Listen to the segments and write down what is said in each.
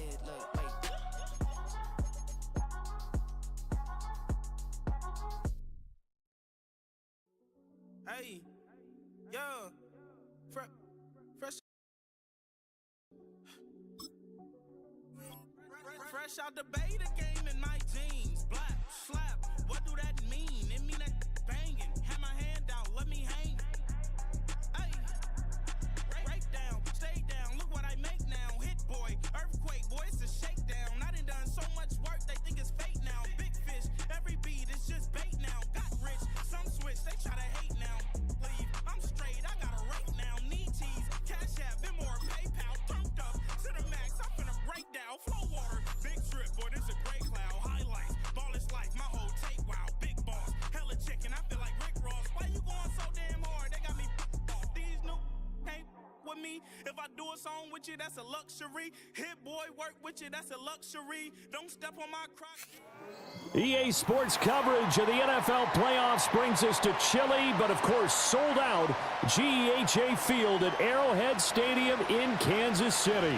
head, look, wait. Hey, yo, fresh out the beta game in my jeans, black slap. What do that mean? It mean that banging. Have my hand out, let me hang. Hey, break down, stay down. Look what I make now. Hit boy, earthquake, boy, it's a shakedown. I done so much work, they think it's fake now. Big fish, every beat is just bait now. Got rich, some switch, they try to hate now. Leave, I'm straight, I got a rate now. Need cheese, cash app, been more PayPal. Turned up to the max, I'm finna break down. Flow water, big trip, boy, this a gray cloud. Highlights, ball is life, my whole tape, wow. Big boss, hella chicken, I feel like Rick Ross. Why you going so damn hard? They got me off. These new can't with me. If I do a song with you, that's a luxury. Hit boy, work with you, that's a luxury. Don't step on my crotch. EA Sports coverage of the NFL playoffs brings us to chilly, but of course sold out GEHA Field at Arrowhead Stadium in Kansas City.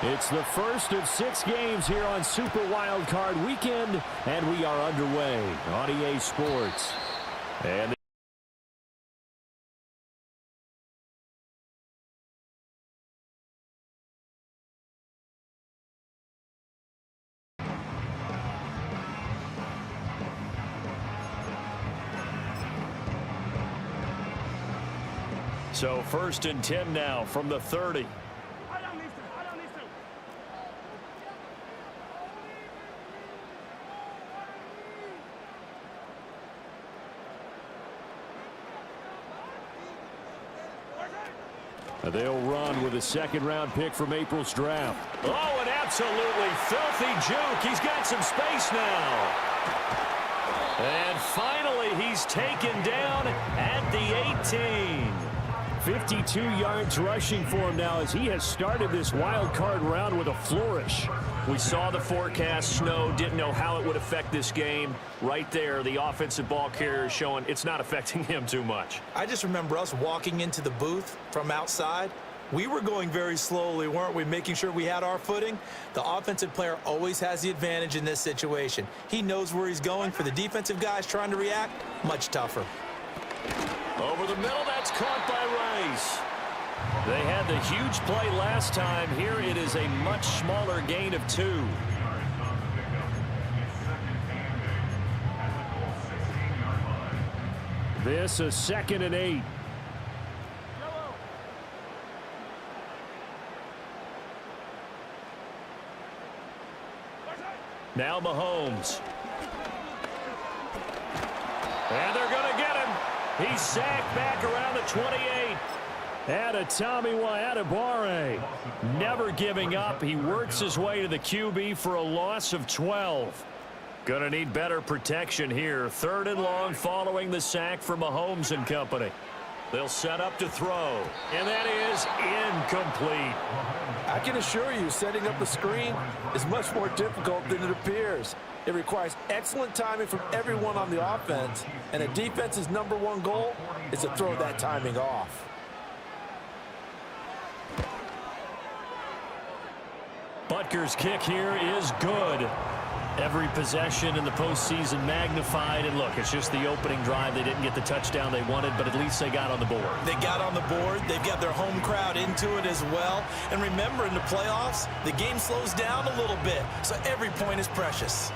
It's the first of 6 games here on Super Wildcard Weekend, and we are underway on EA Sports. And so 1st and 10 now from the 30. They'll run with a second-round pick from April's draft. Oh, an absolutely filthy juke. He's got some space now. And finally, he's taken down at the 18. 52 yards rushing for him now as he has started this wild card round with a flourish. We saw the forecast snow, didn't know how it would affect this game. Right there, the offensive ball carrier is showing it's not affecting him too much. I just remember us walking into the booth from outside. We were going very slowly, weren't we, making sure we had our footing? The offensive player always has the advantage in this situation. He knows where he's going. For the defensive guys trying to react, much tougher. Over the middle, that's caught by Rice. They had the huge play last time. Here it is a much smaller gain of 2. This a 2nd and 8. Now Mahomes. And they're going to get him. He's sacked back around the 28. Adebawore, never giving up. He works his way to the QB for a loss of 12. Gonna need better protection here. 3rd and long following the sack for Mahomes and company. They'll set up to throw, and that is incomplete. I can assure you, setting up a screen is much more difficult than it appears. It requires excellent timing from everyone on the offense, and a defense's #1 goal is to throw that timing off. Butker's kick here is good. Every possession in the postseason magnified. And look, it's just the opening drive. They didn't get the touchdown they wanted, but at least they got on the board. They got on the board. They've got their home crowd into it as well. And remember, in the playoffs, the game slows down a little bit, so every point is precious.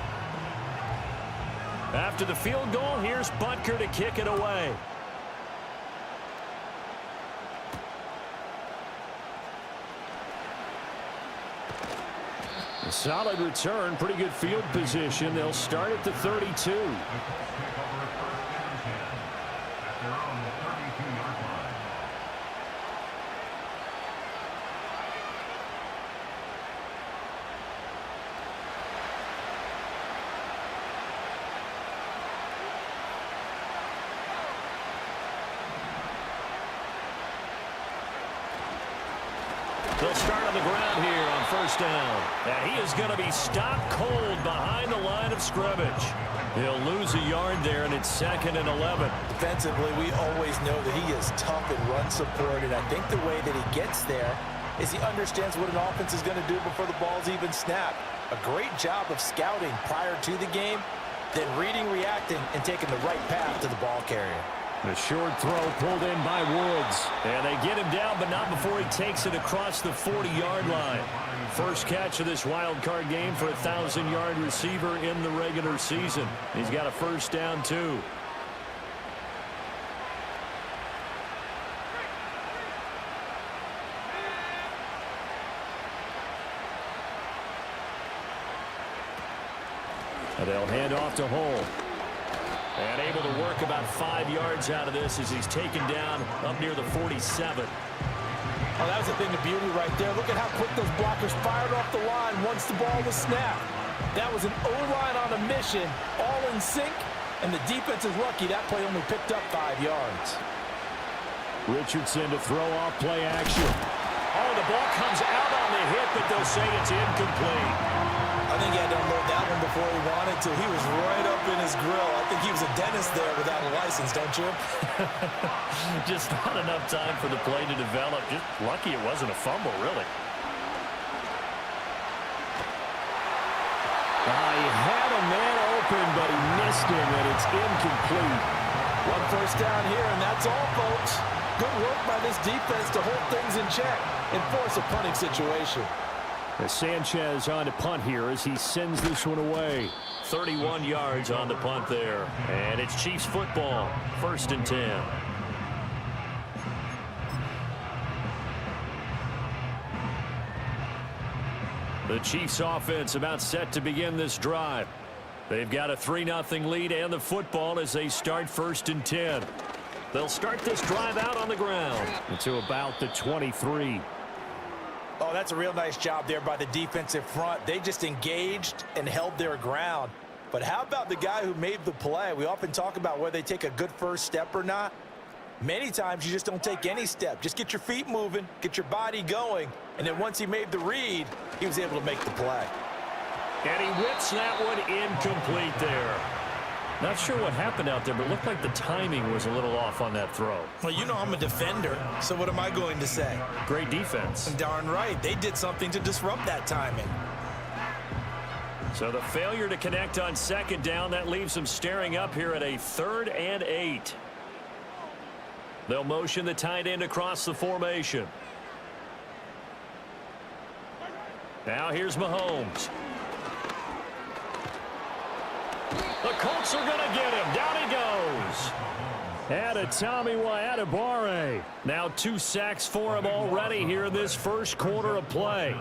After the field goal, here's Butker to kick it away. A solid return, pretty good field position. They'll start at the 32. They'll start on the ground here on first down. And he is going to be stopped cold behind the line of scrimmage. He'll lose a yard there, and it's 2nd and 11. Defensively, we always know that he is tough in run support, and I think the way that he gets there is he understands what an offense is going to do before the ball's even snapped. A great job of scouting prior to the game, then reading, reacting, and taking the right path to the ball carrier. The short throw pulled in by Woods. And they get him down, but not before he takes it across the 40-yard line. First catch of this wild card game for a 1,000-yard receiver in the regular season. He's got a first down, too. And they'll hand off to Hull. And able to work about 5 yards out of this as he's taken down up near the 47. Oh, that was a thing of beauty right there. Look at how quick those blockers fired off the line once the ball was snapped. That was an O-line on a mission, all in sync, and the defense is lucky that play only picked up 5 yards. Richardson to throw off play action. Oh, the ball comes out on the hit, but they'll say it's incomplete. I think he had to unload that one before he wanted to. He was right up in his grill. I think he was a dentist there without a license, don't you? Just not enough time for the play to develop. Just lucky it wasn't a fumble, really. He had a man open, but he missed him, and it's incomplete. One first down here, and that's all, folks. Good work by this defense to hold things in check and force a punting situation. As Sanchez on to punt here as he sends this one away. 31 yards on the punt there. And it's Chiefs football. 1st and 10. The Chiefs offense about set to begin this drive. They've got a 3-0 lead and the football as they start 1st and 10. They'll start this drive out on the ground to about the 23. Oh, that's a real nice job there by the defensive front. They just engaged and held their ground. But how about the guy who made the play? We often talk about whether they take a good first step or not. Many times you just don't take any step. Just get your feet moving, get your body going, and then once he made the read, he was able to make the play. And he whips that one incomplete there. Not sure what happened out there, but it looked like the timing was a little off on that throw. Well, you know I'm a defender, so what am I going to say? Great defense. Darn right. They did something to disrupt that timing. So the failure to connect on 2nd down, that leaves them staring up here at a 3rd and 8. They'll motion the tight end across the formation. Now here's Mahomes. The Colts are going to get him. Down he goes. And a Tommy Adebawore. Now 2 sacks for him already here in this first quarter of play.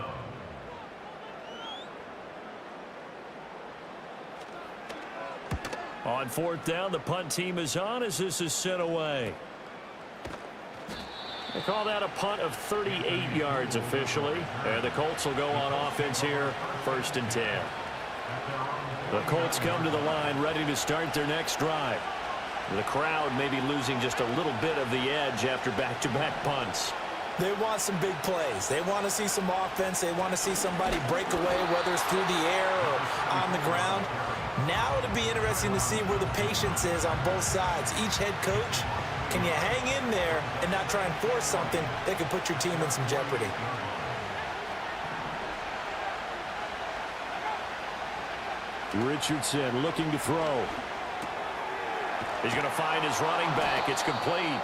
On 4th down, the punt team is on as this is sent away. They call that a punt of 38 yards officially. And the Colts will go on offense here, 1st and 10. The Colts come to the line ready to start their next drive. The crowd may be losing just a little bit of the edge after back-to-back punts. They want some big plays. They want to see some offense. They want to see somebody break away, whether it's through the air or on the ground. Now it'll be interesting to see where the patience is on both sides. Each head coach, can you hang in there and not try and force something that could put your team in some jeopardy? Richardson looking to throw. He's going to find his running back. It's complete.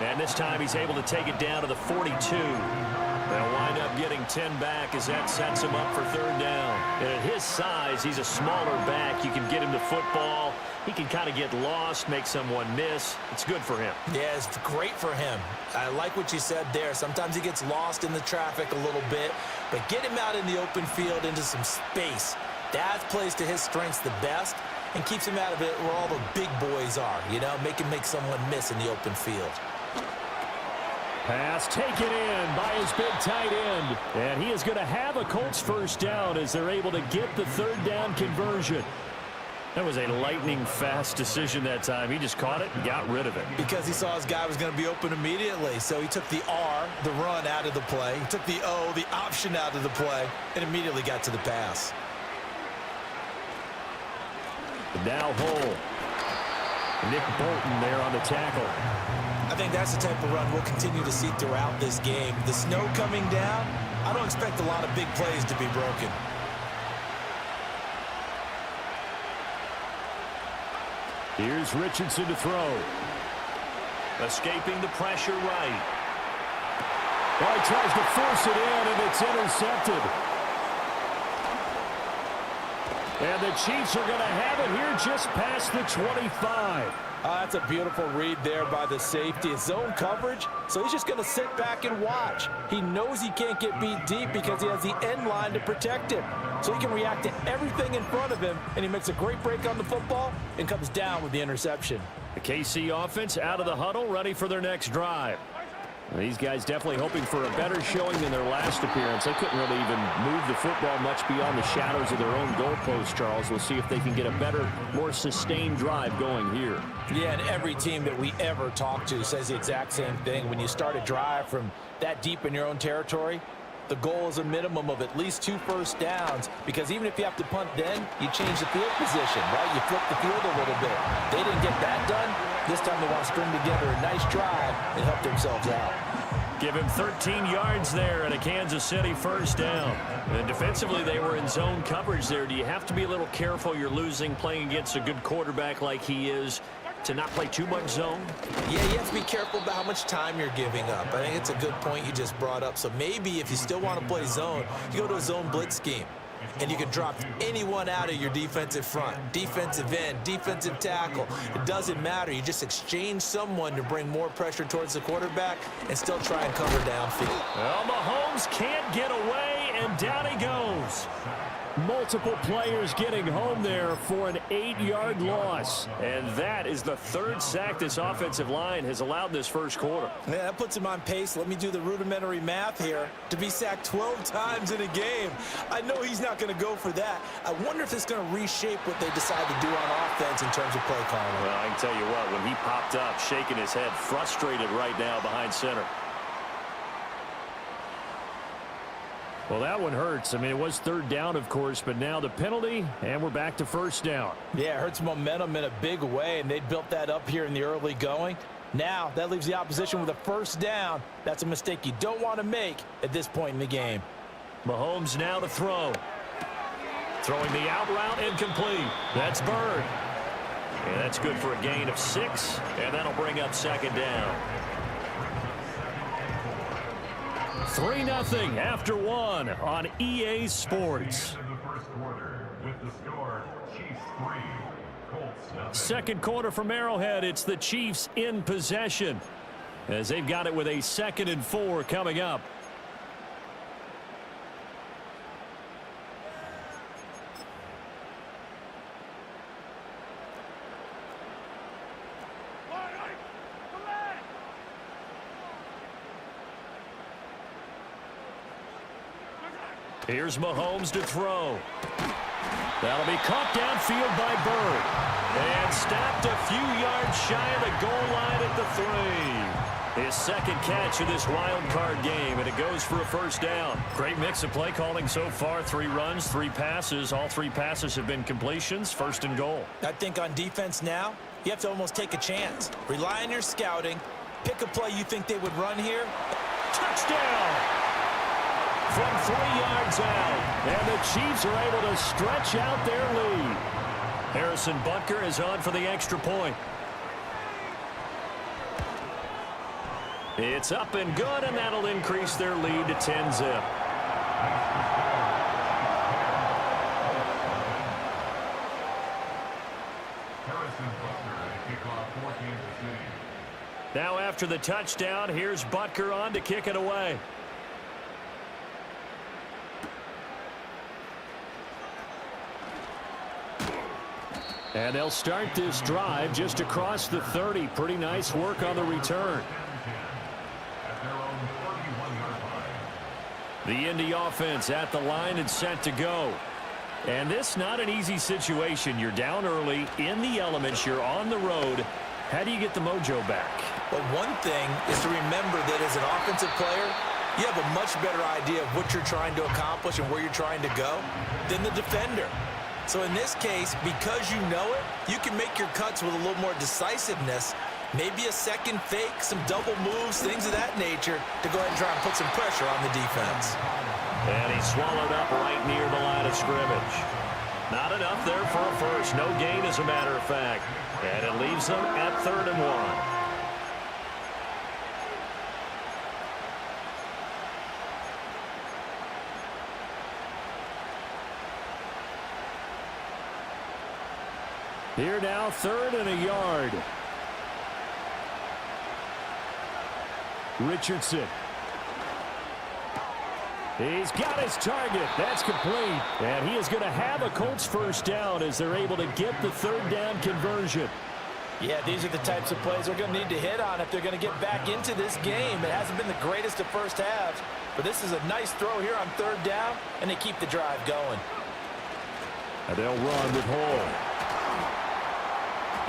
And this time he's able to take it down to the 42. They'll wind up getting 10 back as that sets him up for 3rd down. And at his size, he's a smaller back. You can get him to football. He can kind of get lost, make someone miss. It's good for him. Yeah, it's great for him. I like what you said there. Sometimes he gets lost in the traffic a little bit. But get him out in the open field into some space. That plays to his strengths the best and keeps him out of it where all the big boys are, you know, make someone miss in the open field. Pass taken in by his big tight end. And he is going to have a Colts first down as they're able to get the 3rd down conversion. That was a lightning-fast decision that time. He just caught it and got rid of it. Because he saw his guy was going to be open immediately. So he took the R, the run, out of the play. He took the O, the option, out of the play, and immediately got to the pass. Now Hole. Nick Bolton there on the tackle. I think that's the type of run we'll continue to see throughout this game. The snow coming down, I don't expect a lot of big plays to be broken. Here's Richardson to throw. Escaping the pressure right. Well, he tries to force it in, and it's intercepted. And the Chiefs are going to have it here just past the 25. That's a beautiful read there by the safety. It's zone coverage, so he's just going to sit back and watch. He knows he can't get beat deep because he has the end line to protect him. So he can react to everything in front of him, and he makes a great break on the football and comes down with the interception. The KC offense out of the huddle, ready for their next drive. These guys definitely hoping for a better showing than their last appearance. They couldn't really even move the football much beyond the shadows of their own goalpost, Charles. We'll see if they can get a better, more sustained drive going here. Yeah, and every team that we ever talk to says the exact same thing. When you start a drive from that deep in your own territory, the goal is a minimum of at least 2 first downs, because even if you have to punt then, you change the field position, right? You flip the field a little bit. They didn't get that done. This time they want to string together a nice drive and help themselves out. Give him 13 yards there and a Kansas City first down. And defensively, they were in zone coverage there. Do you have to be a little careful? You're losing playing against a good quarterback like he is, to not play too much zone? Yeah, you have to be careful about how much time you're giving up. I think it's a good point you just brought up. So maybe if you still want to play zone, you go to a zone blitz scheme. And you can drop anyone out of your defensive front, defensive end, defensive tackle. It doesn't matter. You just exchange someone to bring more pressure towards the quarterback and still try and cover downfield. Well, Mahomes can't get away, and down he goes. Multiple players getting home there for an 8-yard loss. And that is the 3rd sack this offensive line has allowed this first quarter. Yeah, that puts him on pace. Let me do the rudimentary math here. To be sacked 12 times in a game, I know he's not going to go for that. I wonder if it's going to reshape what they decide to do on offense in terms of play calling. Well, I can tell you what, when he popped up, shaking his head, frustrated right now behind center. Well, that one hurts. I mean, it was 3rd down, of course, but now the penalty, and we're back to first down. Yeah, it hurts momentum in a big way, and they built that up here in the early going. Now, that leaves the opposition with a first down. That's a mistake you don't want to make at this point in the game. Mahomes now to throw. Throwing the out route, incomplete. That's Bird. And that's good for a gain of 6, and that'll bring up 2nd down. 3-0 after 1 on EA Sports. Second quarter from Arrowhead. It's the Chiefs in possession as they've got it with a 2nd and 4 coming up. Here's Mahomes to throw. That'll be caught downfield by Bird. And stopped a few yards shy of the goal line at the 3. His 2nd catch of this wild card game, and it goes for a first down. Great mix of play calling so far. 3 runs, 3 passes. All 3 passes have been completions. 1st and goal. I think on defense now, you have to almost take a chance. Rely on your scouting. Pick a play you think they would run here. Touchdown! From 3 yards out, and the Chiefs are able to stretch out their lead. Harrison Butker is on for the extra point. It's up and good, and that'll increase their lead to 10-zip. Now after the touchdown, here's Butker on to kick it away. And they'll start this drive just across the 30. Pretty nice work on the return. The Indy offense at the line and set to go. And this not an easy situation. You're down early, in the elements, you're on the road. How do you get the mojo back? Well, one thing is to remember that as an offensive player, you have a much better idea of what you're trying to accomplish and where you're trying to go than the defender. So in this case, because you know it, you can make your cuts with a little more decisiveness, maybe a second fake, some double moves, things of that nature, to go ahead and try and put some pressure on the defense. And he's swallowed up right near the line of scrimmage. Not enough there for a first. No gain, as a matter of fact. And it leaves them at 3rd and 1. Here now, 3rd and a yard. Richardson. He's got his target. That's complete. And he is going to have a Colts first down as they're able to get the 3rd down conversion. Yeah, these are the types of plays they're going to need to hit on if they're going to get back into this game. It hasn't been the greatest of first halves, but this is a nice throw here on 3rd down, and they keep the drive going. And they'll run with Hall.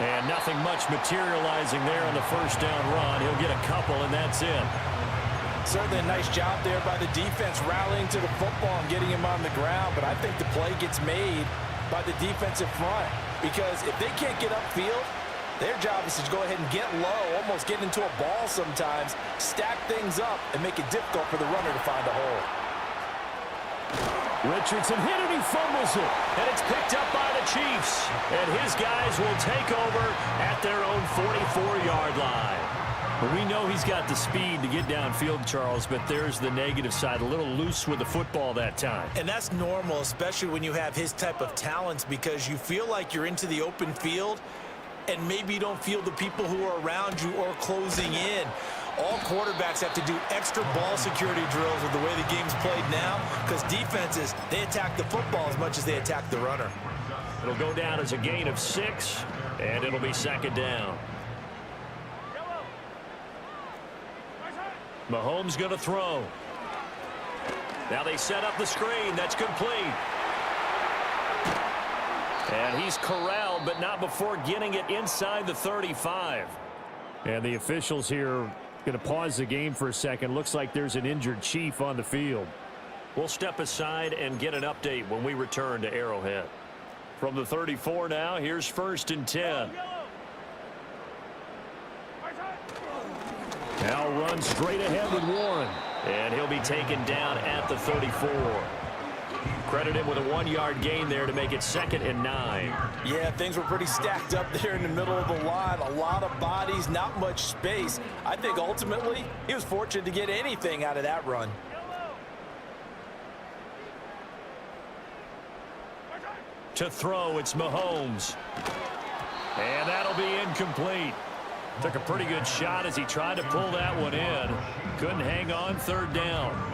And nothing much materializing there on the first down run. He'll get a couple, and that's it. Certainly a nice job there by the defense rallying to the football and getting him on the ground, but I think the play gets made by the defensive front because if they can't get upfield, their job is to go ahead and get low, almost get into a ball sometimes, stack things up, and make it difficult for the runner to find a hole. Richardson hit it, he fumbles it, and it's picked up by the Chiefs. And his guys will take over at their own 44-yard line. But we know he's got the speed to get downfield, Charles, but there's the negative side, a little loose with the football that time. And that's normal, especially when you have his type of talents, because you feel like you're into the open field and maybe you don't feel the people who are around you or closing in. All quarterbacks have to do extra ball security drills with the way the game's played now because defenses, they attack the football as much as they attack the runner. It'll go down as a gain of 6, and it'll be 2nd down. Mahomes going to throw. Now they set up the screen. That's complete. And he's corralled, but not before getting it inside the 35. And the officials here going to pause the game for a second. Looks like there's an injured Chief on the field. We'll step aside and get an update when we return to Arrowhead. From the 34 now, here's 1st and 10. Now run straight ahead with Warren. And he'll be taken down at the 34. Credit him with a 1-yard gain there to make it 2nd and 9. Yeah, things were pretty stacked up there in the middle of the line. A lot of bodies, not much space. I think ultimately he was fortunate to get anything out of that run. To throw, it's Mahomes. And that'll be incomplete. Took a pretty good shot as he tried to pull that one in. Couldn't hang on, 3rd down.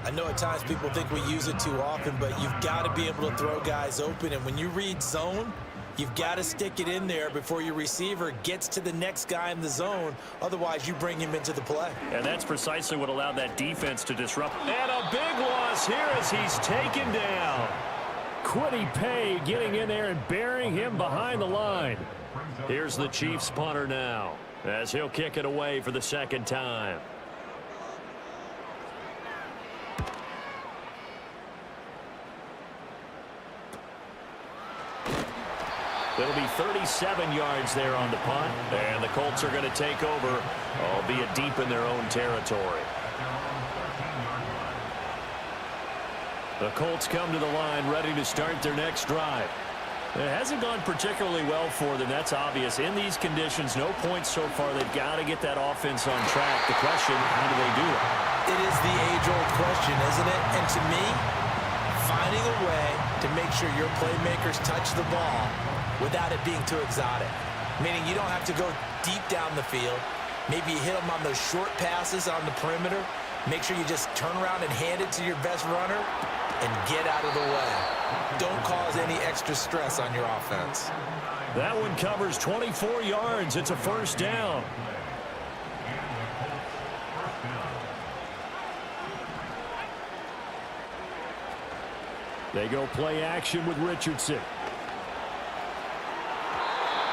I know at times people think we use it too often, but you've got to be able to throw guys open. And when you read zone, you've got to stick it in there before your receiver gets to the next guy in the zone. Otherwise, you bring him into the play. And that's precisely what allowed that defense to disrupt. And a big loss here as he's taken down. Quiddy Pay getting in there and burying him behind the line. Here's the Chiefs punter now as he'll kick it away for the 2nd time. It'll be 37 yards there on the punt, and the Colts are going to take over, albeit deep in their own territory. The Colts come to the line ready to start their next drive. It hasn't gone particularly well for them. That's obvious. In these conditions, no points so far. They've got to get that offense on track. The question, how do they do it? It is the age-old question, isn't it? And to me, finding a way to make sure your playmakers touch the ball without it being too exotic. Meaning you don't have to go deep down the field. Maybe you hit them on those short passes on the perimeter. Make sure you just turn around and hand it to your best runner and get out of the way. Don't cause any extra stress on your offense. That one covers 24 yards. It's a 1st down. They go play action with Richardson.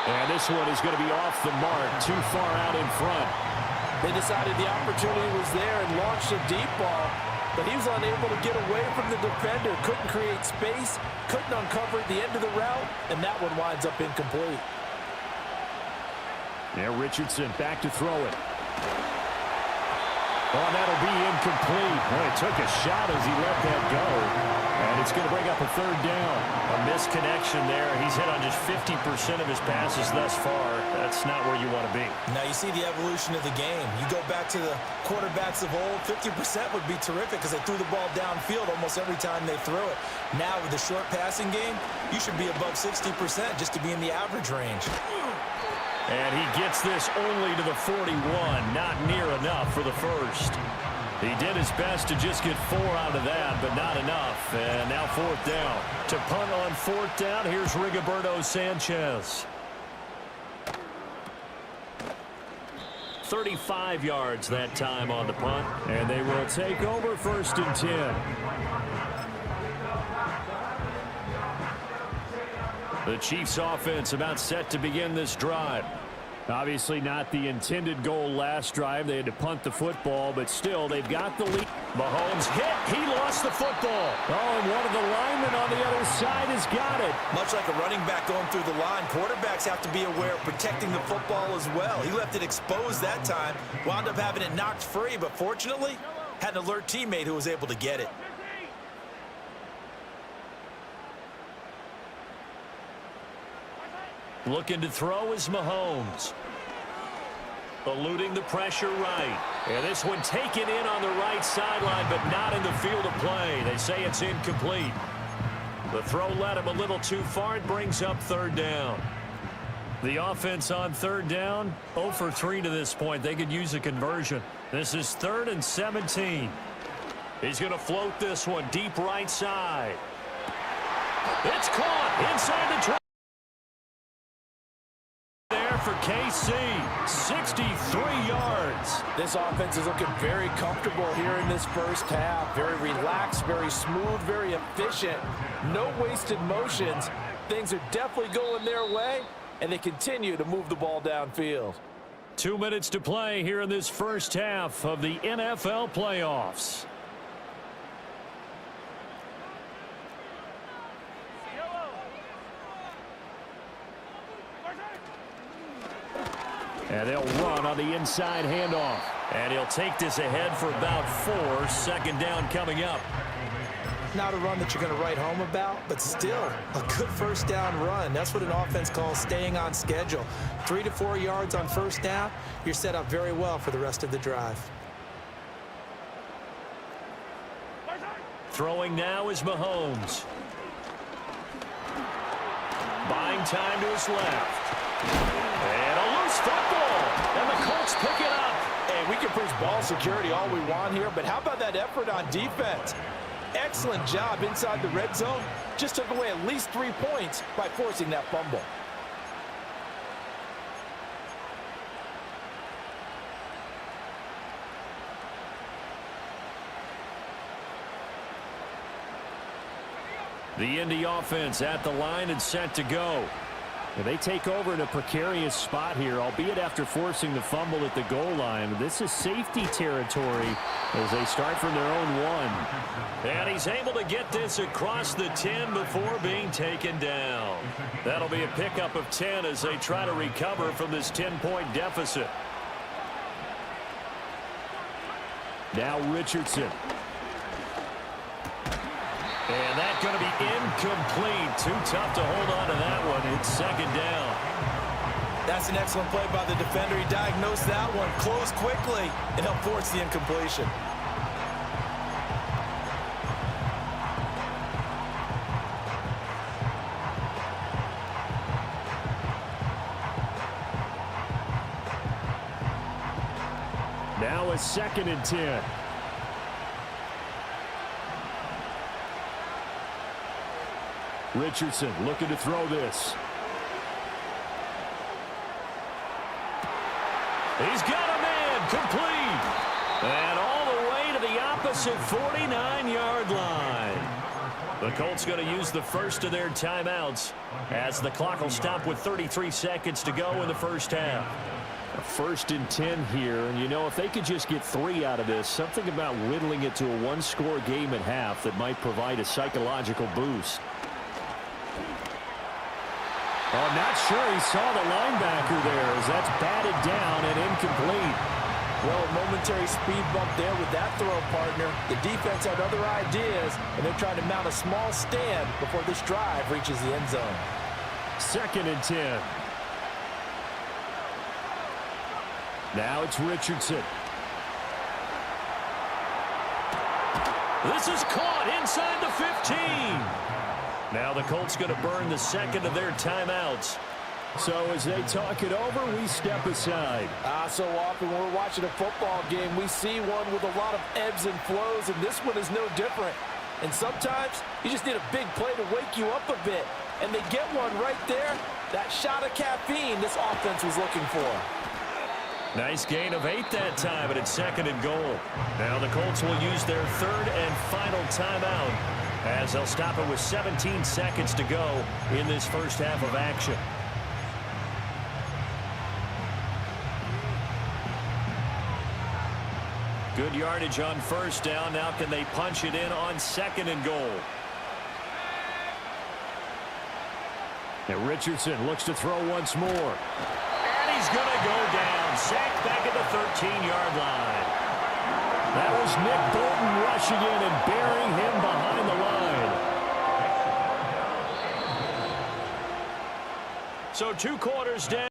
And this one is going to be off the mark, too far out in front. They decided the opportunity was there and launched a deep ball, but he was unable to get away from the defender, couldn't create space, couldn't uncover the end of the route, and that one winds up incomplete. Now Richardson back to throw it. Oh, that'll be incomplete. Well, he took a shot as he let that go. And it's going to bring up a third down. A misconnection there. He's hit on just 50% of his passes thus far. That's not where you want to be. Now you see the evolution of the game. You go back to the quarterbacks of old, 50% would be terrific because they threw the ball downfield almost every time they threw it. Now with the short passing game, you should be above 60% just to be in the average range. And he gets this only to the 41, not near enough for the first. He did his best to just get 4 out of that, but not enough. And now fourth down. To punt on fourth down, here's Rigoberto Sanchez. 35 yards that time on the punt. And they will take over 1st and 10. The Chiefs offense about set to begin this drive. Obviously not the intended goal last drive. They had to punt the football, but still they've got the lead. Mahomes hit. He lost the football. Oh, and one of the linemen on the other side has got it. Much like a running back going through the line, quarterbacks have to be aware of protecting the football as well. He left it exposed that time, wound up having it knocked free, but fortunately had an alert teammate who was able to get it. Looking to throw is Mahomes. Eluding the pressure right. And this one taken in on the right sideline, but not in the field of play. They say it's incomplete. The throw led him a little too far. It brings up third down. The offense on third down, 0 for 3 to this point. They could use a conversion. This is 3rd and 17. He's going to float this one deep right side. It's caught inside the 20. For KC, 63 yards. This offense is looking very comfortable here in this first half. Very relaxed, very smooth, very efficient. No wasted motions. Things are definitely going their way, and they continue to move the ball downfield. 2 minutes to play here in this first half of the NFL playoffs. And they'll run on the inside handoff. And he'll take this ahead for about 4. 2nd down coming up. Not a run that you're going to write home about, but still a good first down run. That's what an offense calls staying on schedule. 3 to 4 yards on first down, you're set up very well for the rest of the drive. Throwing now is Mahomes. Buying time to his left. And a loose football. And the Colts pick it up. Hey, we can preach ball security all we want here, but how about that effort on defense? Excellent job inside the red zone. Just took away at least 3 points by forcing that fumble. The Indy offense at the line and set to go. And they take over in a precarious spot here, albeit after forcing the fumble at the goal line. This is safety territory as they start from their own 1. And he's able to get this across the 10 before being taken down. That'll be a pickup of 10 as they try to recover from this 10-point deficit. Now Richardson. And that's going to be incomplete. Too tough to hold on to that one. It's 2nd down. That's an excellent play by the defender. He diagnosed that one, closed quickly, and helped force the incompletion. Now a 2nd and 10. Richardson looking to throw this. He's got a man complete. And all the way to the opposite 49-yard line. The Colts going to use the first of their timeouts as the clock will stop with 33 seconds to go in the first half. A 1st and 10 here, and you know, if they could just get 3 out of this, something about whittling it to a one-score game at half that might provide a psychological boost. Oh, not sure he saw the linebacker there as that's batted down and incomplete. Well, a momentary speed bump there with that throw, partner. The defense had other ideas, and they're trying to mount a small stand before this drive reaches the end zone. 2nd and 10. Now it's Richardson. This is caught inside the 15. Now the Colts going to burn the second of their timeouts. So as they talk it over, we step aside. So often when we're watching a football game, we see one with a lot of ebbs and flows, and this one is no different. And sometimes you just need a big play to wake you up a bit. And they get one right there. That shot of caffeine this offense was looking for. Nice gain of 8 that time, and it's 2nd and goal. Now the Colts will use their 3rd and final timeout as they'll stop it with 17 seconds to go in this first half of action. Good yardage on 1st down. Now can they punch it in on 2nd and goal? And Richardson looks to throw once more. And he's going to go down. Sacked back at the 13-yard line. That was Nick Bolton rushing in and burying him behind the line. So 2 quarters down.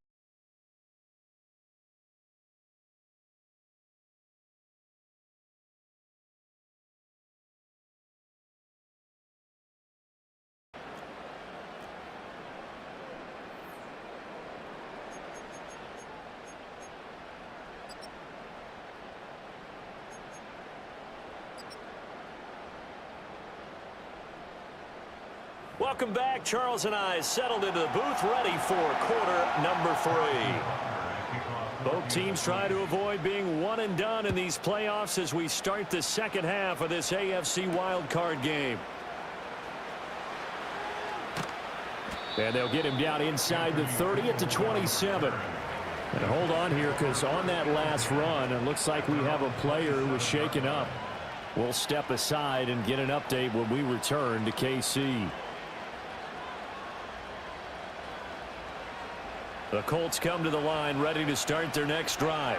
Welcome back. Charles and I settled into the booth ready for quarter number 3. Both teams try to avoid being one and done in these playoffs as we start the second half of this AFC Wildcard game. And they'll get him down inside the 30 at the 27. And hold on here, because on that last run, it looks like we have a player who was shaken up. We'll step aside and get an update when we return to KC. The Colts come to the line ready to start their next drive.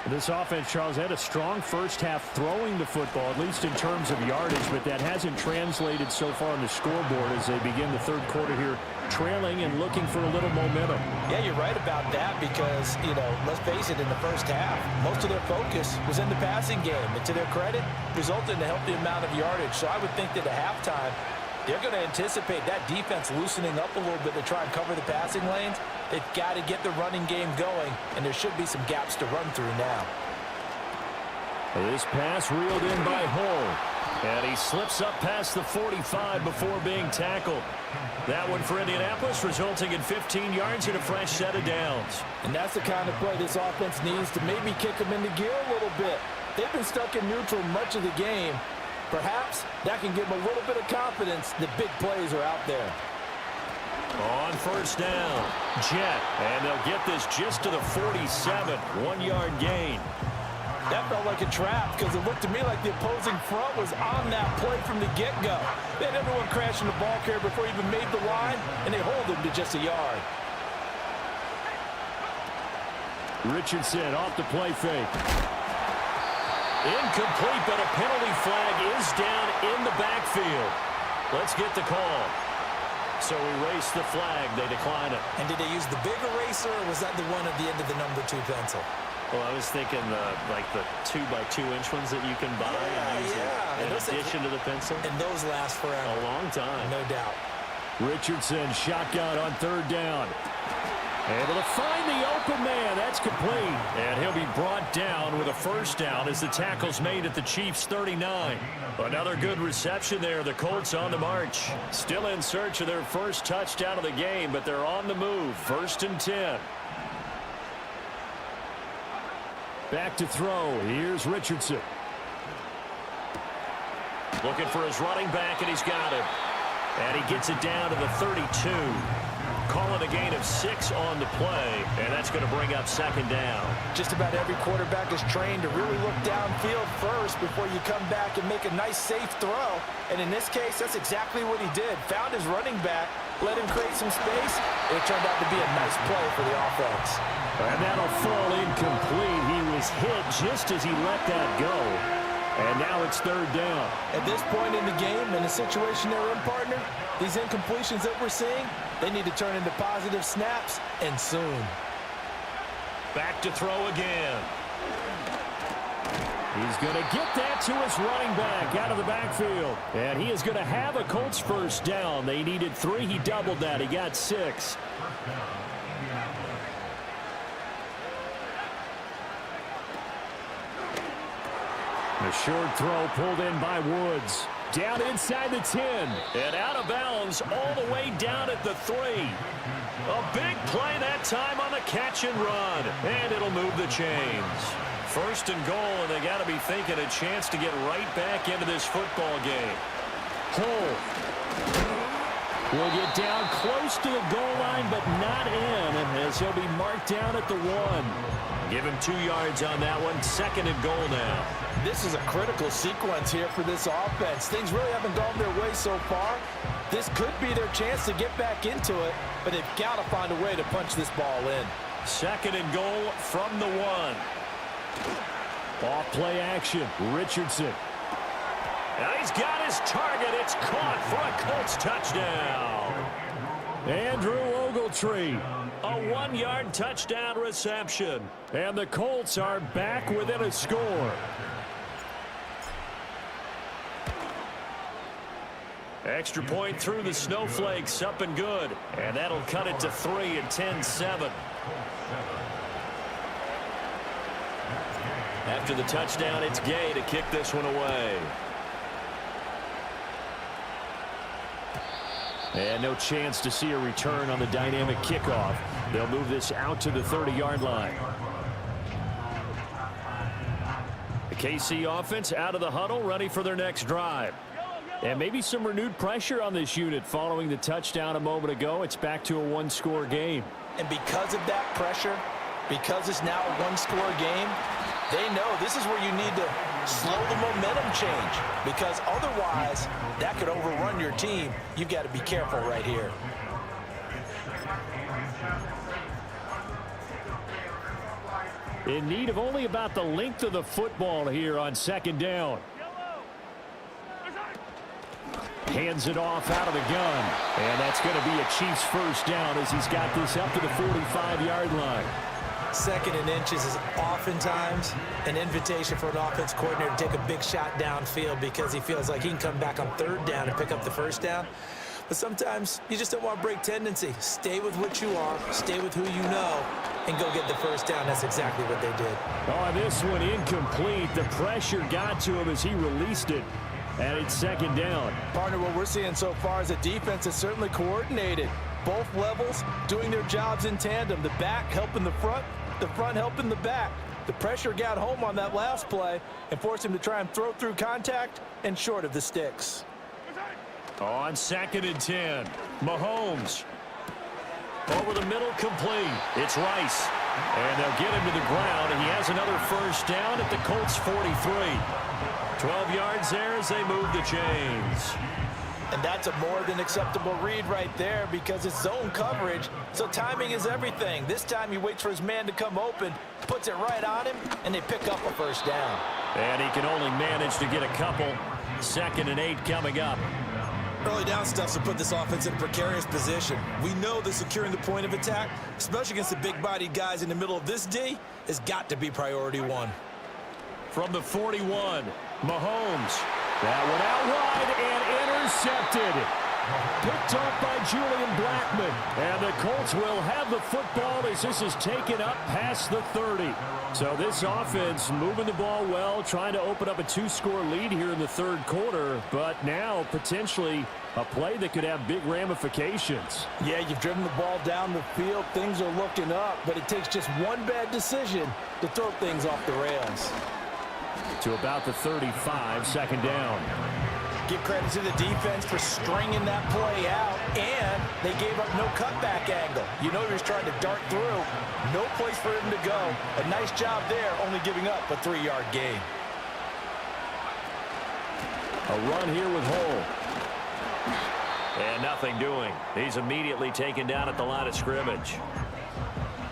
This offense, Charles, had a strong first half throwing the football, at least in terms of yardage, but that hasn't translated so far on the scoreboard as they begin the third quarter here, trailing and looking for a little momentum. Yeah, you're right about that because, you know, let's face it, in the first half, most of their focus was in the passing game. And to their credit, resulted in a healthy amount of yardage. So I would think that at halftime, they're going to anticipate that defense loosening up a little bit to try and cover the passing lanes. They've got to get the running game going, and there should be some gaps to run through now. This pass reeled in by Hull. And he slips up past the 45 before being tackled. That one for Indianapolis, resulting in 15 yards and a fresh set of downs. And that's the kind of play this offense needs to maybe kick them into gear a little bit. They've been stuck in neutral much of the game. Perhaps that can give them a little bit of confidence that big plays are out there. On first down, Jet, and they'll get this just to the 47, 1-yard gain. That felt like a trap because it looked to me like the opposing front was on that play from the get-go. They had everyone crashing the ball carrier before he even made the line, and they hold him to just a yard. Richardson off the play fake. Incomplete, but a penalty flag is down in the backfield. Let's get the call. So erase the flag. They decline it. And did they use the big eraser, or was that the one at the end of the number 2 pencil? Well, I was thinking like the 2x2-inch ones that you can buy in addition to the pencil. And those last forever. A long time. No doubt. Richardson shotgun on third down. Able to find the open man. That's complete. And he'll be brought down with a first down as the tackle's made at the Chiefs' 39. Another good reception there. The Colts on the march. Still in search of their first touchdown of the game, but they're on the move. 1st and 10. Back to throw. Here's Richardson. Looking for his running back, and he's got it. And he gets it down to the 32. Call it a gain of 6 on the play, and that's going to bring up second down. Just about every quarterback is trained to really look downfield first before you come back and make a nice, safe throw. And in this case, that's exactly what he did. Found his running back, let him create some space, and it turned out to be a nice play for the offense. And that'll fall incomplete. He was hit just as he let that go. And now it's third down. At this point in the game, in the situation they're in, partner, these incompletions that we're seeing, they need to turn into positive snaps, and soon. Back to throw again. He's going to get that to his running back out of the backfield. And he is going to have a Colts first down. They needed 3. He doubled that. He got 6. A short throw pulled in by Woods. Down inside the 10. And out of bounds all the way down at the 3. A big play that time on the catch and run. And it'll move the chains. First and goal, and they got to be thinking a chance to get right back into this football game. Hull will get down close to the goal line, but not in, as he'll be marked down at the 1. Give him 2 yards on that one. Second and goal now. This is a critical sequence here for this offense. Things really haven't gone their way so far. This could be their chance to get back into it, but they've got to find a way to punch this ball in. Second and goal from the 1. Off play action. Richardson. Now he's got his target. It's caught for a Colts touchdown. Andrew Ogletree. A 1-yard touchdown reception. And the Colts are back within a score. Extra point through the snowflakes, up and good. And that'll cut it to 3 and 10-7. After the touchdown, it's Gay to kick this one away. And no chance to see a return on the dynamic kickoff. They'll move this out to the 30-yard line. The KC offense out of the huddle, ready for their next drive. And maybe some renewed pressure on this unit following the touchdown a moment ago. It's back to a 1-score game. And because of that pressure, because it's now a 1-score game, they know this is where you need to slow the momentum change, because otherwise that could overrun your team. You've got to be careful right here. In need of only about the length of the football here on second down. Hands it off out of the gun. And that's going to be a Chiefs first down as he's got this up to the 45-yard line. Second and inches is oftentimes an invitation for an offense coordinator to take a big shot downfield because he feels like he can come back on third down and pick up the first down. But sometimes you just don't want to break tendency. Stay with what you are, stay with who you know, and go get the first down. That's exactly what they did. Oh, this one incomplete. The pressure got to him as he released it. And it's second down. Partner, what we're seeing so far is a defense that's certainly coordinated. Both levels doing their jobs in tandem. The back helping the front helping the back. The pressure got home on that last play and forced him to try and throw through contact and short of the sticks. On second and 10, Mahomes. Over the middle, complete. It's Rice. And they'll get him to the ground, and he has another first down at the Colts 43. 12 yards there as they move the chains. And that's a more than acceptable read right there because it's zone coverage, so timing is everything. This time he waits for his man to come open, puts it right on him, and they pick up a first down. And he can only manage to get a couple. Second and 8 coming up. Early down stuff to put this offense in a precarious position. We know that securing the point of attack, especially against the big-bodied guys in the middle of this D, has got to be priority 1. From the 41, Mahomes. That one out wide and intercepted. Picked off by Julian Blackmon. And the Colts will have the football as this is taken up past the 30. So this offense moving the ball well, trying to open up a 2-score lead here in the third quarter. But now potentially a play that could have big ramifications. Yeah, you've driven the ball down the field. Things are looking up, but it takes just one bad decision to throw things off the rails. To about the 35, second down. Give credit to the defense for stringing that play out, and they gave up no cutback angle. You know he was trying to dart through. No place for him to go. A nice job there, only giving up a 3-yard gain. A run here with Hull. And nothing doing. He's immediately taken down at the line of scrimmage.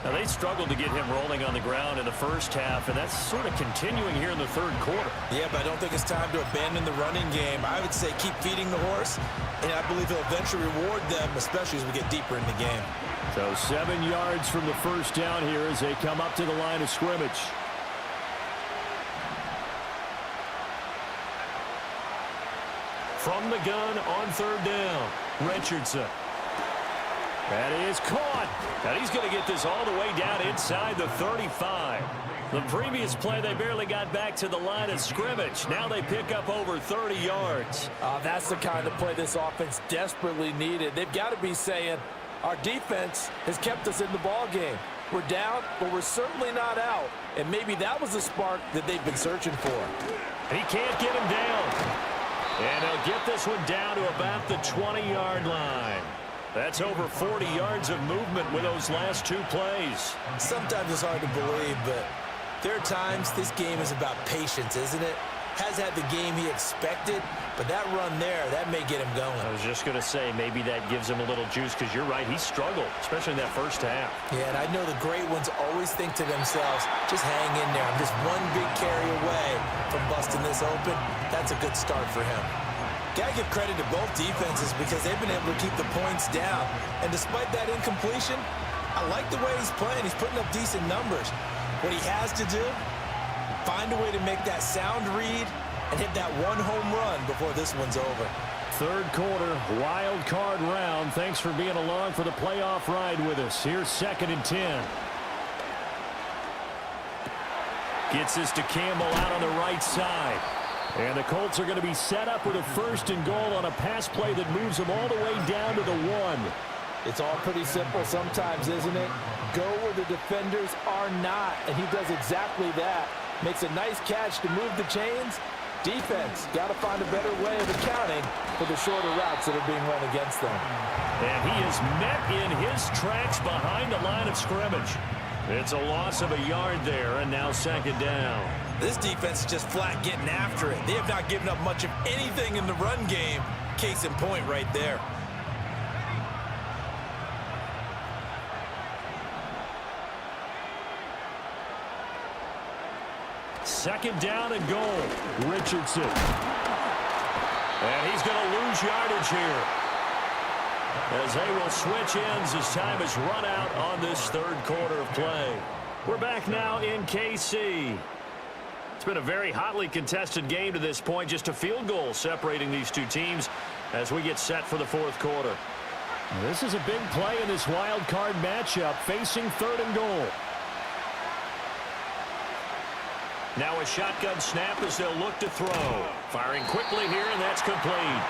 Now, they struggled to get him rolling on the ground in the first half, and that's sort of continuing here in the third quarter. Yeah, but I don't think it's time to abandon the running game. I would say keep feeding the horse, and I believe he'll eventually reward them, especially as we get deeper in the game. So 7 yards from the first down here as they come up to the line of scrimmage. From the gun on third down, Richardson. That is caught. And he's going to get this all the way down inside the 35. The previous play, they barely got back to the line of scrimmage. Now they pick up over 30 yards. That's the kind of play this offense desperately needed. They've got to be saying, our defense has kept us in the ball game. We're down, but we're certainly not out. And maybe that was the spark that they've been searching for. He can't get him down. And they'll get this one down to about the 20-yard line. That's over 40 yards of movement with those last two plays. Sometimes it's hard to believe, but there are times this game is about patience, isn't it? Has had the game he expected, but that run there, that may get him going. I was just going to say, maybe that gives him a little juice, because you're right, he struggled, especially in that first half. Yeah, and I know the great ones always think to themselves, just hang in there. I'm just one big carry away from busting this open. That's a good start for him. Got to give credit to both defenses because they've been able to keep the points down. And despite that incompletion, I like the way he's playing. He's putting up decent numbers. What he has to do, find a way to make that sound read and hit that one home run before this one's over. Third quarter, wild card round. Thanks for being along for the playoff ride with us. Here's 2nd and 10. Gets this to Campbell out on the right side. And the Colts are going to be set up with a 1st and goal on a pass play that moves them all the way down to the 1. It's all pretty simple sometimes, isn't it? Go where the defenders are not, and he does exactly that. Makes a nice catch to move the chains. Defense, got to find a better way of accounting for the shorter routes that are being run against them. And he is met in his tracks behind the line of scrimmage. It's a loss of a yard there, and now 2nd down. This defense is just flat getting after it. They have not given up much of anything in the run game. Case in point right there. Second down and goal. Richardson. And he's going to lose yardage here, as they will switch ends as time is run out on this third quarter of play. We're back now in KC. It's been a very hotly contested game to this point. Just a field goal separating these two teams as we get set for the fourth quarter. This is a big play in this wild card matchup, facing 3rd and goal. Now a shotgun snap as they'll look to throw. Firing quickly here, and that's complete.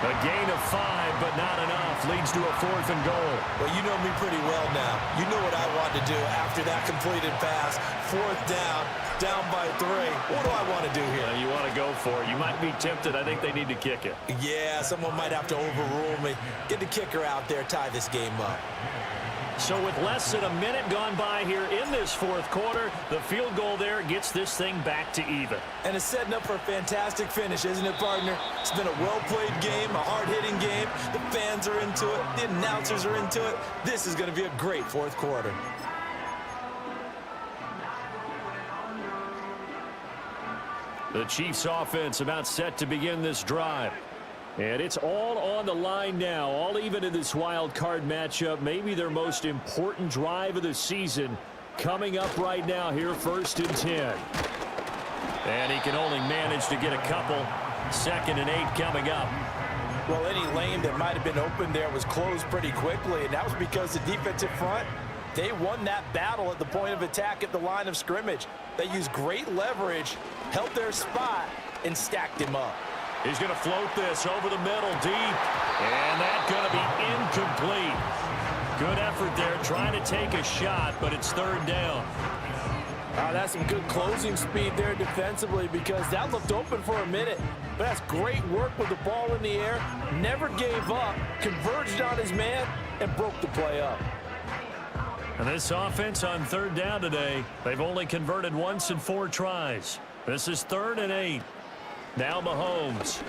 A gain of 5, but not enough. Leads to a 4th and goal. Well, you know me pretty well now. You know what I want to do after that completed pass. 4th down, down by 3. What do I want to do here? You want to go for it. You might be tempted. I think they need to kick it. Yeah, someone might have to overrule me. Get the kicker out there, tie this game up. So with less than a minute gone by here in this fourth quarter, the field goal there gets this thing back to even. And it's setting up for a fantastic finish, isn't it, partner? It's been a well-played game, a hard-hitting game. The fans are into it. The announcers are into it. This is going to be a great fourth quarter. The Chiefs offense about set to begin this drive. And it's all on the line now, all even in this wild card matchup. Maybe their most important drive of the season coming up right now here, 1st and 10. And he can only manage to get a couple. 2nd and 8 coming up. Well, any lane that might have been open there was closed pretty quickly, and that was because the defensive front, they won that battle at the point of attack at the line of scrimmage. They used great leverage, held their spot, and stacked him up. He's going to float this over the middle deep. And that's going to be incomplete. Good effort there trying to take a shot, but it's 3rd down. That's some good closing speed there defensively because that looked open for a minute. But that's great work with the ball in the air. Never gave up, converged on his man, and broke the play up. And this offense on third down today, they've only converted once in 4 tries. This is 3rd and 8. Now Mahomes.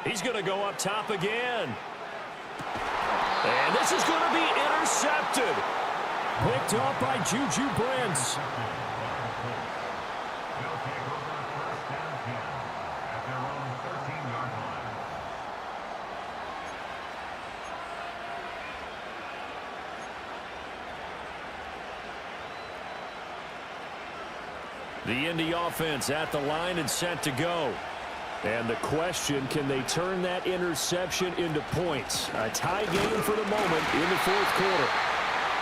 He's going to go up top again. And this is going to be intercepted. Picked off by Juju Brents. The Indy offense at the line and set to go. And the question, can they turn that interception into points? A tie game for the moment in the 4th quarter.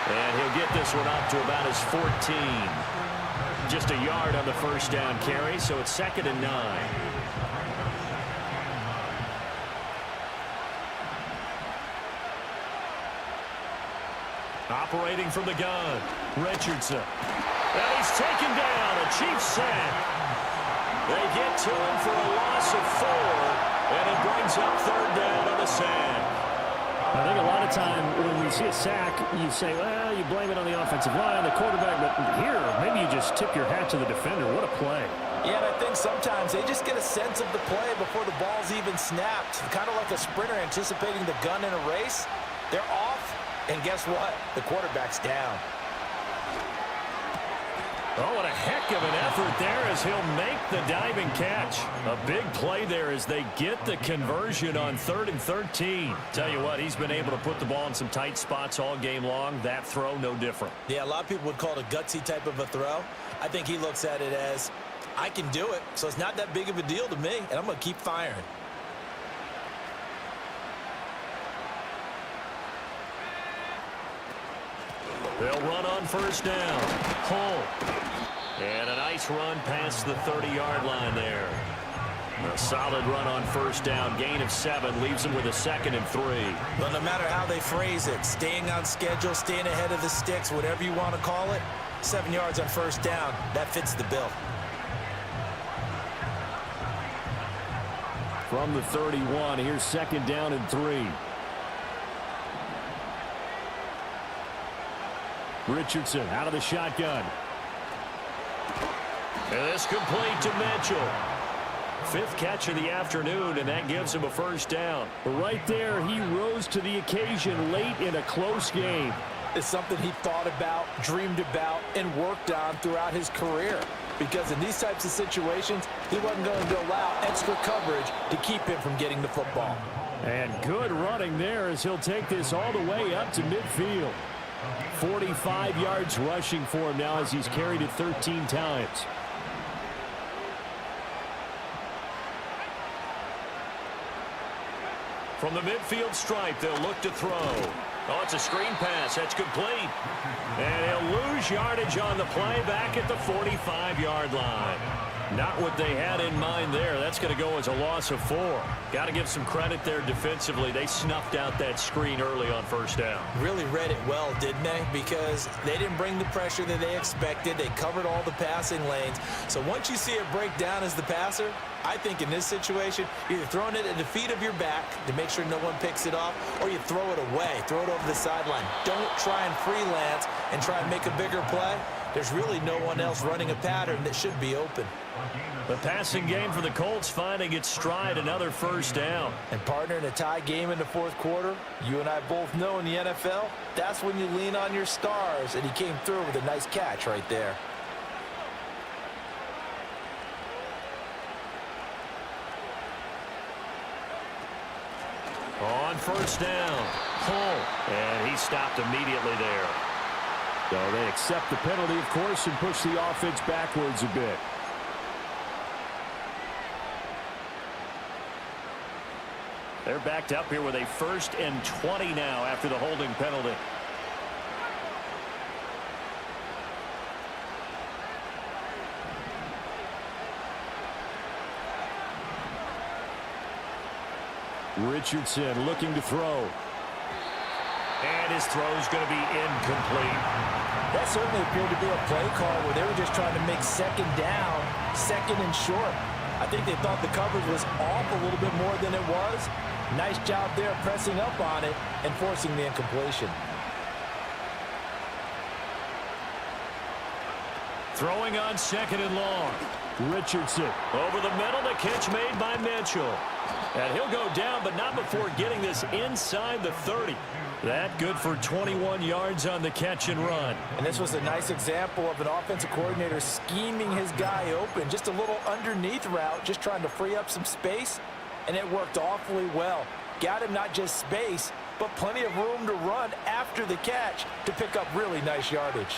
And he'll get this one up to about his 14. Just a yard on the first down carry, so it's 2nd and 9. Operating from the gun, Richardson. And he's taken down, a Chiefs sack. They get to him for a loss of 4, and it brings up 3rd down on the sack. I think a lot of time when we see a sack, you say, well, you blame it on the offensive line, the quarterback, but here, maybe you just tip your hat to the defender. What a play. Yeah, and I think sometimes they just get a sense of the play before the ball's even snapped. Kind of like a sprinter anticipating the gun in a race. They're off, and guess what? The quarterback's down. Oh, what a heck of an effort there as he'll make the diving catch. A big play there as they get the conversion on 3rd and 13. Tell you what, he's been able to put the ball in some tight spots all game long. That throw, no different. Yeah, a lot of people would call it a gutsy type of a throw. I think he looks at it as, I can do it, so it's not that big of a deal to me, and I'm going to keep firing. They'll run on first down. Home. And a nice run past the 30-yard line there. A solid run on first down. Gain of 7 leaves them with a 2nd and 3. But no matter how they phrase it, staying on schedule, staying ahead of the sticks, whatever you want to call it, 7 yards on first down, that fits the bill. From the 31, here's 2nd down and 3. Richardson out of the shotgun. And this complete to Mitchell. 5th catch of the afternoon, and that gives him a first down. Right there, he rose to the occasion late in a close game. It's something he thought about, dreamed about, and worked on throughout his career. Because in these types of situations, he wasn't going to allow extra coverage to keep him from getting the football. And good running there as he'll take this all the way up to midfield. 45 yards rushing for him now as he's carried it 13 times. From the midfield stripe, they'll look to throw. Oh, it's a screen pass. That's complete. And he'll lose yardage on the play back at the 45-yard line. Not what they had in mind there. That's going to go as a loss of 4. Got to give some credit there defensively. They snuffed out that screen early on first down. Really read it well, didn't they? Because they didn't bring the pressure that they expected. They covered all the passing lanes. So once you see it break down as the passer, I think in this situation, you're throwing it at the feet of your back to make sure no one picks it off, or you throw it away, throw it over the sideline. Don't try and freelance and try and make a bigger play. There's really no one else running a pattern that should be open. The passing game for the Colts finding its stride, another first down. And partner, in a tie game in the 4th quarter, you and I both know in the NFL, that's when you lean on your stars, and he came through with a nice catch right there. On first down, Home, and he stopped immediately there. So they accept the penalty, of course, and push the offense backwards a bit. They're backed up here with a 1st and 20 now after the holding penalty. Richardson looking to throw. And his throw's going to be incomplete. That certainly appeared to be a play call where they were just trying to make second down, second and short. I think they thought the coverage was off a little bit more than it was. Nice job there pressing up on it and forcing the incompletion. Throwing on second and long. Richardson over the middle. The catch made by Mitchell. And he'll go down, but not before getting this inside the 30. That good for 21 yards on the catch and run. And this was a nice example of an offensive coordinator scheming his guy open. Just a little underneath route, just trying to free up some space, and it worked awfully well. Got him not just space, but plenty of room to run after the catch to pick up really nice yardage.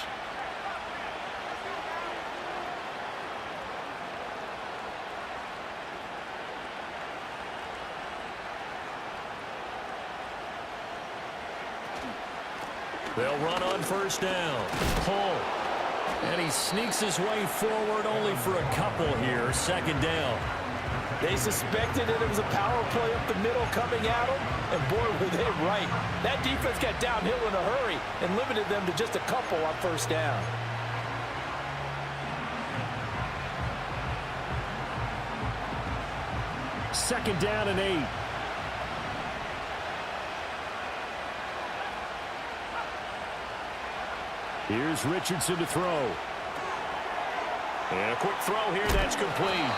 They'll run on first down. Hull. And he sneaks his way forward only for a couple here. Second down. They suspected that it was a power play up the middle coming at them, and boy, were they right. That defense got downhill in a hurry and limited them to just a couple on first down. Second down and 8. Here's Richardson to throw. And a quick throw here, that's complete.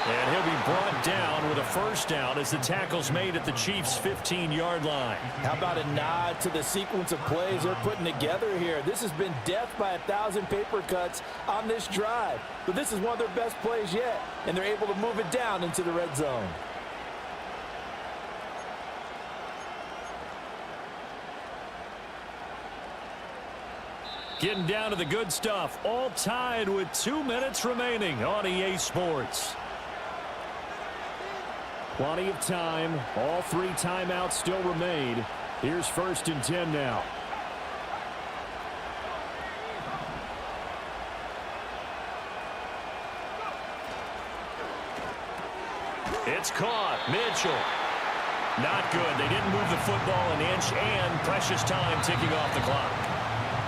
And he'll be brought down with a first down as the tackle's made at the Chiefs' 15-yard line. How about a nod to the sequence of plays they're putting together here? This has been death by 1,000 paper cuts on this drive. But this is one of their best plays yet, and they're able to move it down into the red zone. Getting down to the good stuff, all tied with 2 minutes remaining on EA Sports. Plenty of time. All 3 timeouts still remain. Here's first and 10 now. It's caught. Mitchell. Not good. They didn't move the football an inch, and precious time ticking off the clock.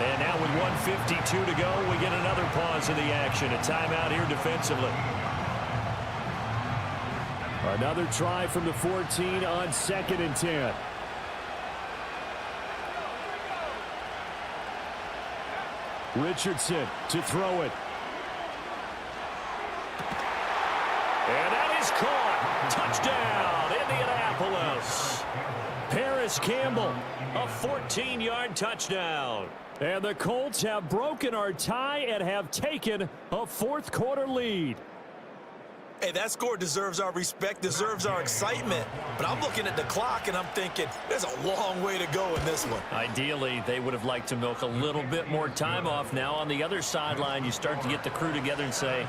And now with 1:52 to go, we get another pause in the action. A timeout here defensively. Another try from the 14 on second and 10. Richardson to throw it. And that is caught. Touchdown, Indianapolis. Paris Campbell, a 14-yard touchdown. And the Colts have broken our tie and have taken a fourth-quarter lead. Hey, that score deserves our respect, deserves our excitement. But I'm looking at the clock, and I'm thinking, there's a long way to go in this one. Ideally, they would have liked to milk a little bit more time off. Now, on the other sideline, you start to get the crew together and say,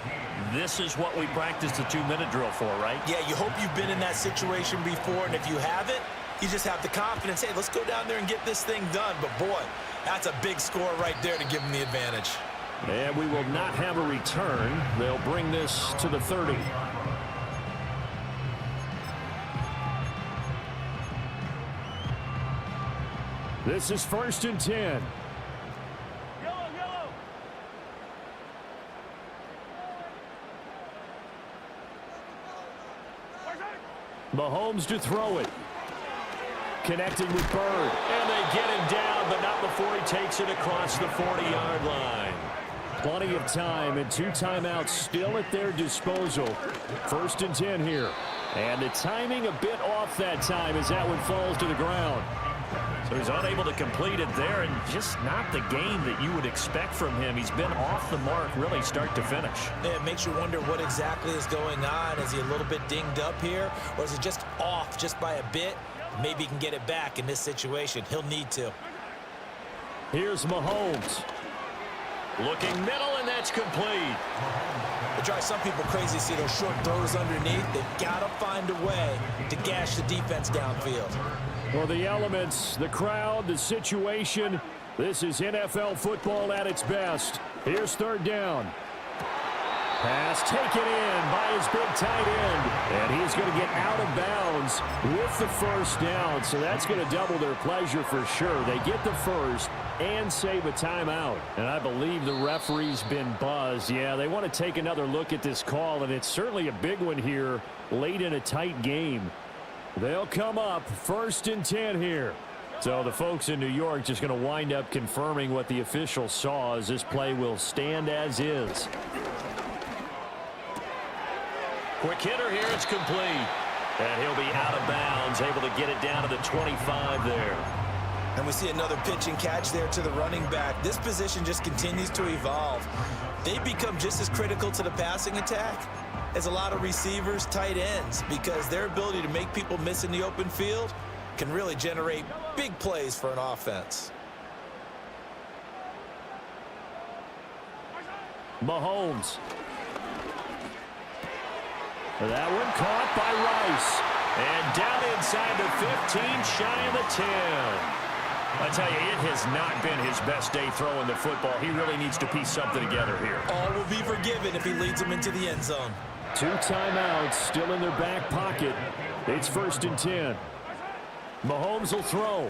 this is what we practiced a 2-minute drill for, right? Yeah, you hope you've been in that situation before, and if you haven't, you just have the confidence, hey, let's go down there and get this thing done. But, boy, that's a big score right there to give them the advantage. And we will not have a return. They'll bring this to the 30. This is first and 10. Mahomes to throw it. Connecting with Bird. And they get him down, but not before he takes it across the 40-yard line. Plenty of time and 2 timeouts still at their disposal. First and 10 here. And the timing a bit off that time as that one falls to the ground. So he's unable to complete it there, and just not the game that you would expect from him. He's been off the mark really start to finish. Yeah, it makes you wonder what exactly is going on. Is he a little bit dinged up here, or is it just off just by a bit? Maybe he can get it back in this situation. He'll need to. Here's Mahomes. Looking middle, and that's complete. It drives some people crazy to see those short throws underneath. They've got to find a way to gash the defense downfield. Well, the elements, the crowd, the situation, this is NFL football at its best. Here's third down. Pass taken in by his big tight end. And he's going to get out of bounds with the first down. So that's going to double their pleasure for sure. They get the first and save a timeout. And I believe the referee's been buzzed. Yeah, they want to take another look at this call, and it's certainly a big one here late in a tight game. They'll come up 1st and 10 here. So the folks in New York just going to wind up confirming what the official saw, as this play will stand as is. Quick hitter here. It's complete. And he'll be out of bounds, able to get it down to the 25 there. And we see another pitch and catch there to the running back. This position just continues to evolve. They become just as critical to the passing attack as a lot of receivers, tight ends, because their ability to make people miss in the open field can really generate big plays for an offense. Mahomes. That one caught by Rice. And down inside the 15, shy of the 10. I tell you, it has not been his best day throwing the football. He really needs to piece something together here. All will be forgiven if he leads them into the end zone. 2 timeouts still in their back pocket. It's 1st and 10. Mahomes will throw.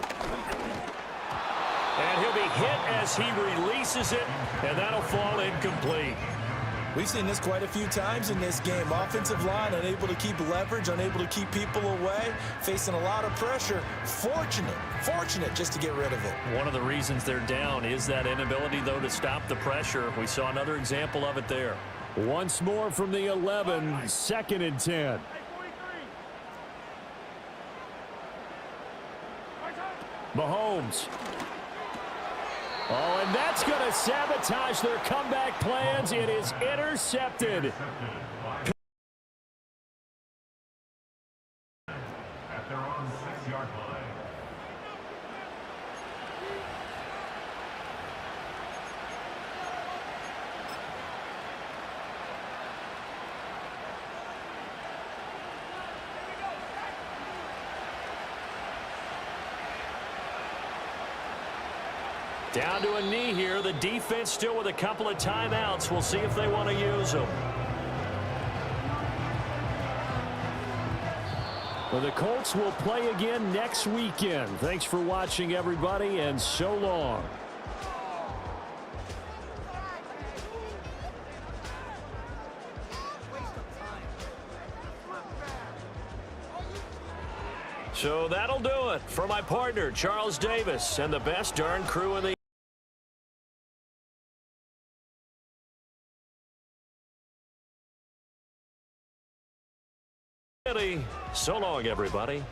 And he'll be hit as he releases it, and that'll fall incomplete. We've seen this quite a few times in this game. Offensive line unable to keep leverage, unable to keep people away, facing a lot of pressure. Fortunate just to get rid of it. One of the reasons they're down is that inability, though, to stop the pressure. We saw another example of it there. Once more from the 11, 2nd and 10. Mahomes. Oh, and that's going to sabotage their comeback plans. It is intercepted. At their own 6-yard line. Down to a knee here. The defense still with a couple of timeouts. We'll see if they want to use them. Well, the Colts will play again next weekend. Thanks for watching, everybody, and so long. So that'll do it for my partner, Charles Davis, and the best darn crew in the So long, everybody.